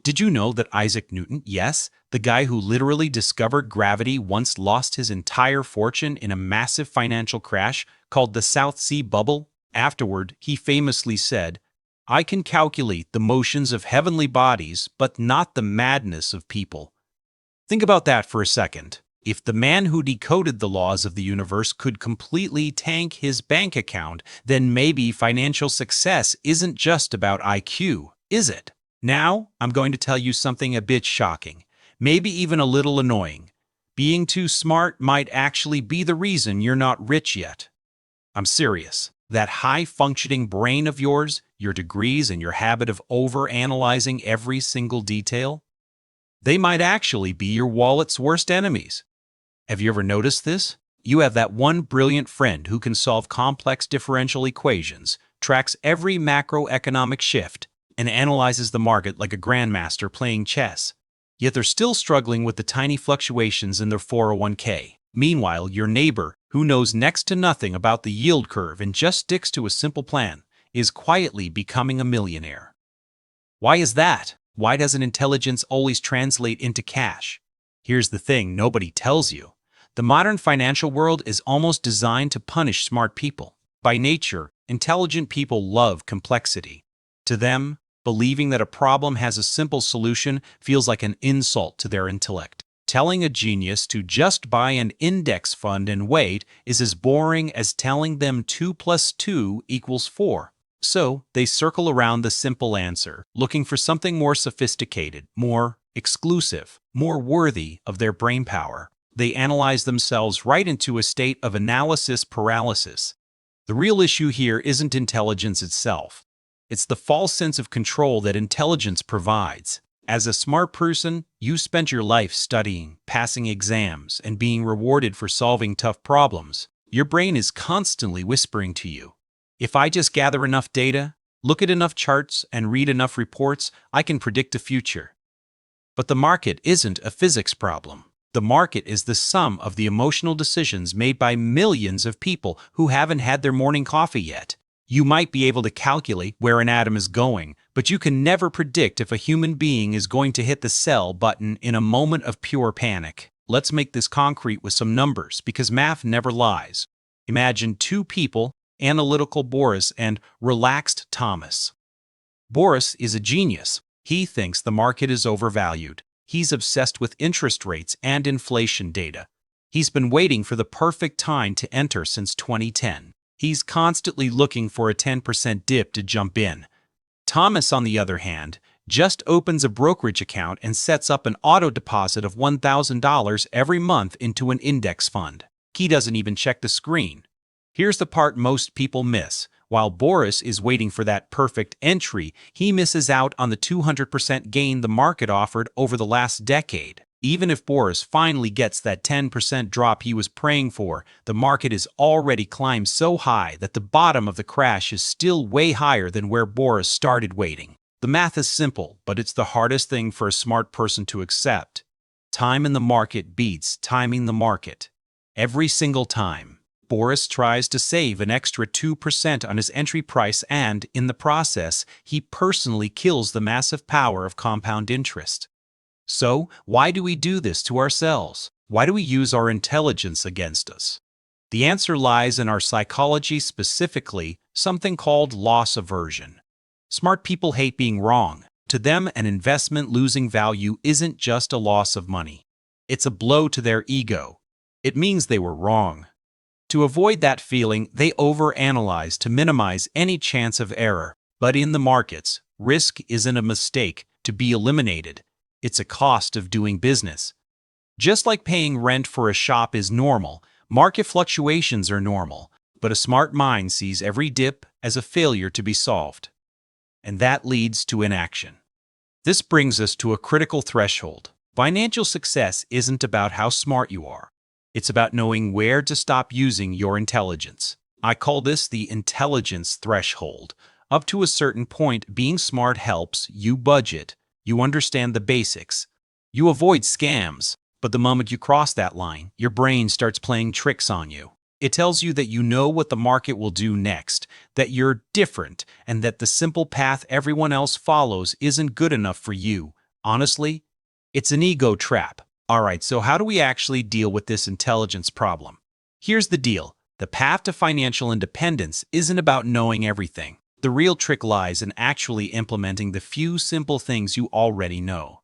Did you know that Isaac Newton, yes, the guy who literally discovered gravity, once lost his entire fortune in a massive financial crash called the South Sea Bubble? Afterward, he famously said, "I can calculate the motions of heavenly bodies, but not the madness of people." Think about that for a second. If the man who decoded the laws of the universe could completely tank his bank account, then maybe financial success isn't just about IQ, is it? Now, I'm going to tell you something a bit shocking, maybe even a little annoying. Being too smart might actually be the reason you're not rich yet. I'm serious. That high-functioning brain of yours, your degrees, and your habit of over-analyzing every single detail, they might actually be your wallet's worst enemies. Have you ever noticed this? You have that one brilliant friend who can solve complex differential equations, tracks every macroeconomic shift, and analyzes the market like a grandmaster playing chess. Yet they're still struggling with the tiny fluctuations in their 401k. Meanwhile, your neighbor, who knows next to nothing about the yield curve and just sticks to a simple plan, is quietly becoming a millionaire. Why is that? Why doesn't intelligence always translate into cash? Here's the thing nobody tells you. The modern financial world is almost designed to punish smart people. By nature, intelligent people love complexity. To them, believing that a problem has a simple solution feels like an insult to their intellect. Telling a genius to just buy an index fund and wait is as boring as telling them 2 plus 2 equals 4. So, they circle around the simple answer, looking for something more sophisticated, more exclusive, more worthy of their brainpower. They analyze themselves right into a state of analysis paralysis. The real issue here isn't intelligence itself. It's the false sense of control that intelligence provides. As a smart person, you spent your life studying, passing exams, and being rewarded for solving tough problems. Your brain is constantly whispering to you, "If I just gather enough data, look at enough charts, and read enough reports, I can predict the future." But the market isn't a physics problem. The market is the sum of the emotional decisions made by millions of people who haven't had their morning coffee yet. You might be able to calculate where an atom is going, but you can never predict if a human being is going to hit the sell button in a moment of pure panic. Let's make this concrete with some numbers, because math never lies. Imagine two people, analytical Boris and relaxed Thomas. Boris is a genius. He thinks the market is overvalued. He's obsessed with interest rates and inflation data. He's been waiting for the perfect time to enter since 2010. He's constantly looking for a 10% dip to jump in. Thomas, on the other hand, just opens a brokerage account and sets up an auto deposit of $1,000 every month into an index fund. He doesn't even check the screen. Here's the part most people miss. While Boris is waiting for that perfect entry, he misses out on the 200% gain the market offered over the last decade. Even if Boris finally gets that 10% drop he was praying for, the market is already climbed so high that the bottom of the crash is still way higher than where Boris started waiting. The math is simple, but it's the hardest thing for a smart person to accept. Time in the market beats timing the market. Every single time. Boris tries to save an extra 2% on his entry price, and, in the process, he personally kills the massive power of compound interest. So, why do we do this to ourselves? Why do we use our intelligence against us? The answer lies in our psychology, specifically something called loss aversion. Smart people hate being wrong. To them, an investment losing value isn't just a loss of money. It's a blow to their ego. It means they were wrong. To avoid that feeling, they overanalyze to minimize any chance of error. But in the markets, risk isn't a mistake to be eliminated. It's a cost of doing business. Just like paying rent for a shop is normal, market fluctuations are normal, but a smart mind sees every dip as a failure to be solved. And that leads to inaction. This brings us to a critical threshold. Financial success isn't about how smart you are. It's about knowing where to stop using your intelligence. I call this the intelligence threshold. Up to a certain point, being smart helps you budget. You understand the basics. You avoid scams. But the moment you cross that line, your brain starts playing tricks on you. It tells you that you know what the market will do next, that you're different, and that the simple path everyone else follows isn't good enough for you. Honestly, it's an ego trap. Alright, so how do we actually deal with this intelligence problem? Here's the deal. The path to financial independence isn't about knowing everything. The real trick lies in actually implementing the few simple things you already know.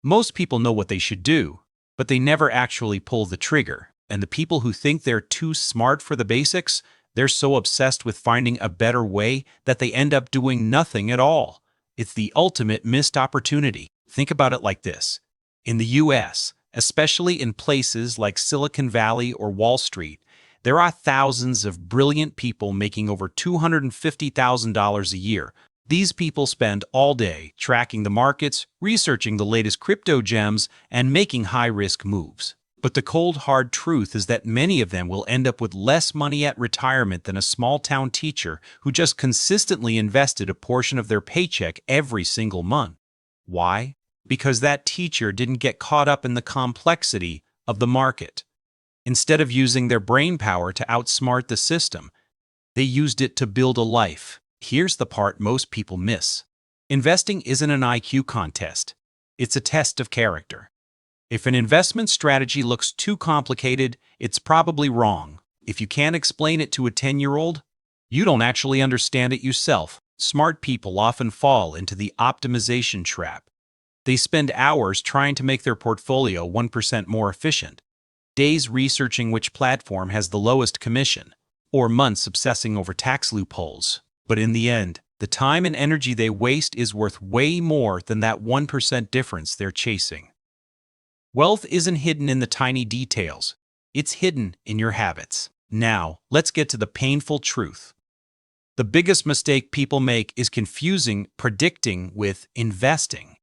Most people know what they should do, but they never actually pull the trigger. And the people who think they're too smart for the basics, they're so obsessed with finding a better way that they end up doing nothing at all. It's the ultimate missed opportunity. Think about it like this. In the US, especially in places like Silicon Valley or Wall Street, there are thousands of brilliant people making over $250,000 a year. These people spend all day tracking the markets, researching the latest crypto gems, and making high-risk moves. But the cold, hard truth is that many of them will end up with less money at retirement than a small-town teacher who just consistently invested a portion of their paycheck every single month. Why? Because that teacher didn't get caught up in the complexity of the market. Instead of using their brain power to outsmart the system, they used it to build a life. Here's the part most people miss. Investing isn't an IQ contest. It's a test of character. If an investment strategy looks too complicated, it's probably wrong. If you can't explain it to a 10-year-old, you don't actually understand it yourself. Smart people often fall into the optimization trap. They spend hours trying to make their portfolio 1% more efficient, days researching which platform has the lowest commission, or months obsessing over tax loopholes. But in the end, the time and energy they waste is worth way more than that 1% difference they're chasing. Wealth isn't hidden in the tiny details. It's hidden in your habits. Now, let's get to the painful truth. The biggest mistake people make is confusing predicting with investing.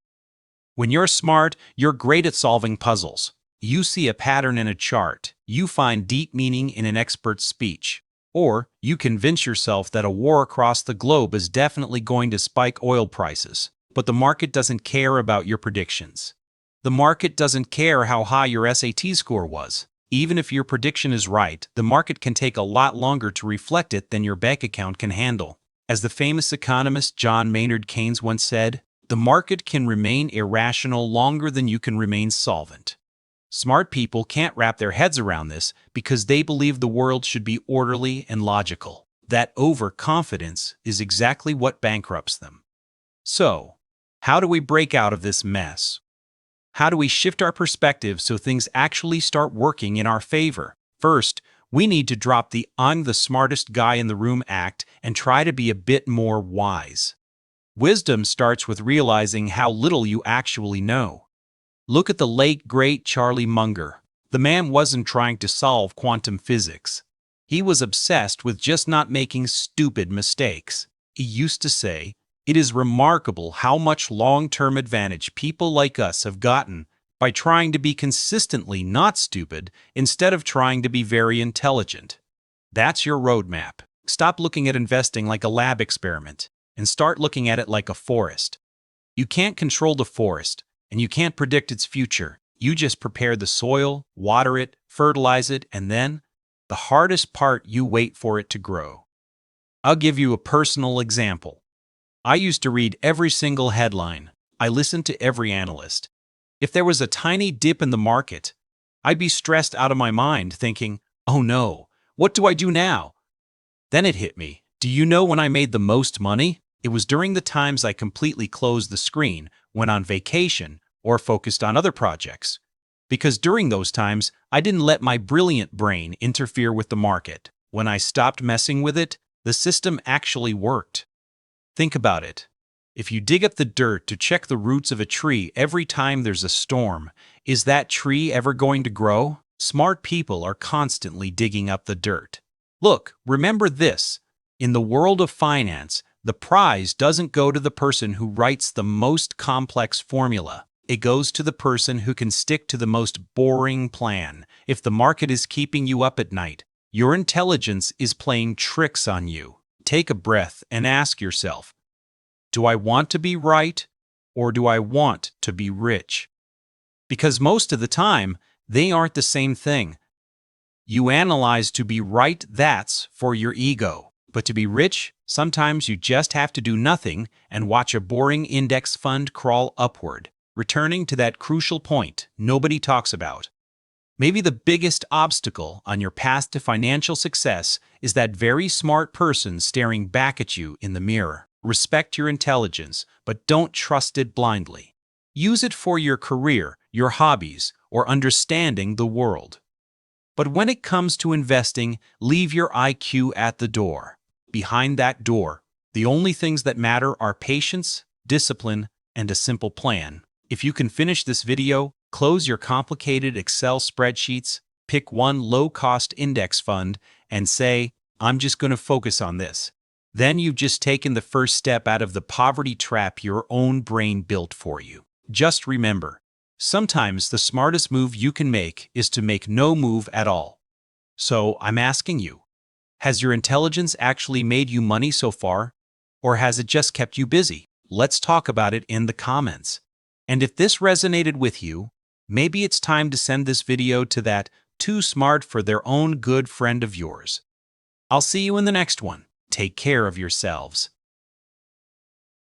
When you're smart, you're great at solving puzzles. You see a pattern in a chart. You find deep meaning in an expert's speech. Or you convince yourself that a war across the globe is definitely going to spike oil prices. But the market doesn't care about your predictions. The market doesn't care how high your SAT score was. Even if your prediction is right, the market can take a lot longer to reflect it than your bank account can handle. As the famous economist John Maynard Keynes once said, the market can remain irrational longer than you can remain solvent. Smart people can't wrap their heads around this because they believe the world should be orderly and logical. That overconfidence is exactly what bankrupts them. So, how do we break out of this mess? How do we shift our perspective so things actually start working in our favor? First, we need to drop the "I'm the smartest guy in the room" act and try to be a bit more wise. Wisdom starts with realizing how little you actually know. Look at the late, great Charlie Munger. The man wasn't trying to solve quantum physics. He was obsessed with just not making stupid mistakes. He used to say, "It is remarkable how much long-term advantage people like us have gotten by trying to be consistently not stupid instead of trying to be very intelligent." That's your roadmap. Stop looking at investing like a lab experiment and start looking at it like a forest. You can't control the forest, and you can't predict its future. You just prepare the soil, water it, fertilize it, and then, the hardest part, you wait for it to grow. I'll give you a personal example. I used to read every single headline. I listened to every analyst. If there was a tiny dip in the market, I'd be stressed out of my mind thinking, "Oh no, what do I do now?" Then it hit me. Do you know when I made the most money? It was during the times I completely closed the screen, went on vacation, or focused on other projects. Because during those times, I didn't let my brilliant brain interfere with the market. When I stopped messing with it, the system actually worked. Think about it. If you dig up the dirt to check the roots of a tree every time there's a storm, is that tree ever going to grow? Smart people are constantly digging up the dirt. Look, remember this. In the world of finance, the prize doesn't go to the person who writes the most complex formula. It goes to the person who can stick to the most boring plan. If the market is keeping you up at night, your intelligence is playing tricks on you. Take a breath and ask yourself, do I want to be right or do I want to be rich? Because most of the time, they aren't the same thing. You analyze to be right, that's for your ego. But to be rich, sometimes you just have to do nothing and watch a boring index fund crawl upward. returning to that crucial point nobody talks about. Maybe the biggest obstacle on your path to financial success is that very smart person staring back at you in the mirror. Respect your intelligence, but don't trust it blindly. Use it for your career, your hobbies, or understanding the world. But when it comes to investing, leave your IQ at the door. Behind that door, the only things that matter are patience, discipline, and a simple plan. If you can finish this video, close your complicated Excel spreadsheets, pick one low-cost index fund, and say, "I'm just going to focus on this." Then you've just taken the first step out of the poverty trap your own brain built for you. Just remember, sometimes the smartest move you can make is to make no move at all. So I'm asking you, has your intelligence actually made you money so far? Or has it just kept you busy? Let's talk about it in the comments. And if this resonated with you, maybe it's time to send this video to that too smart for their own good friend of yours. I'll see you in the next one. Take care of yourselves.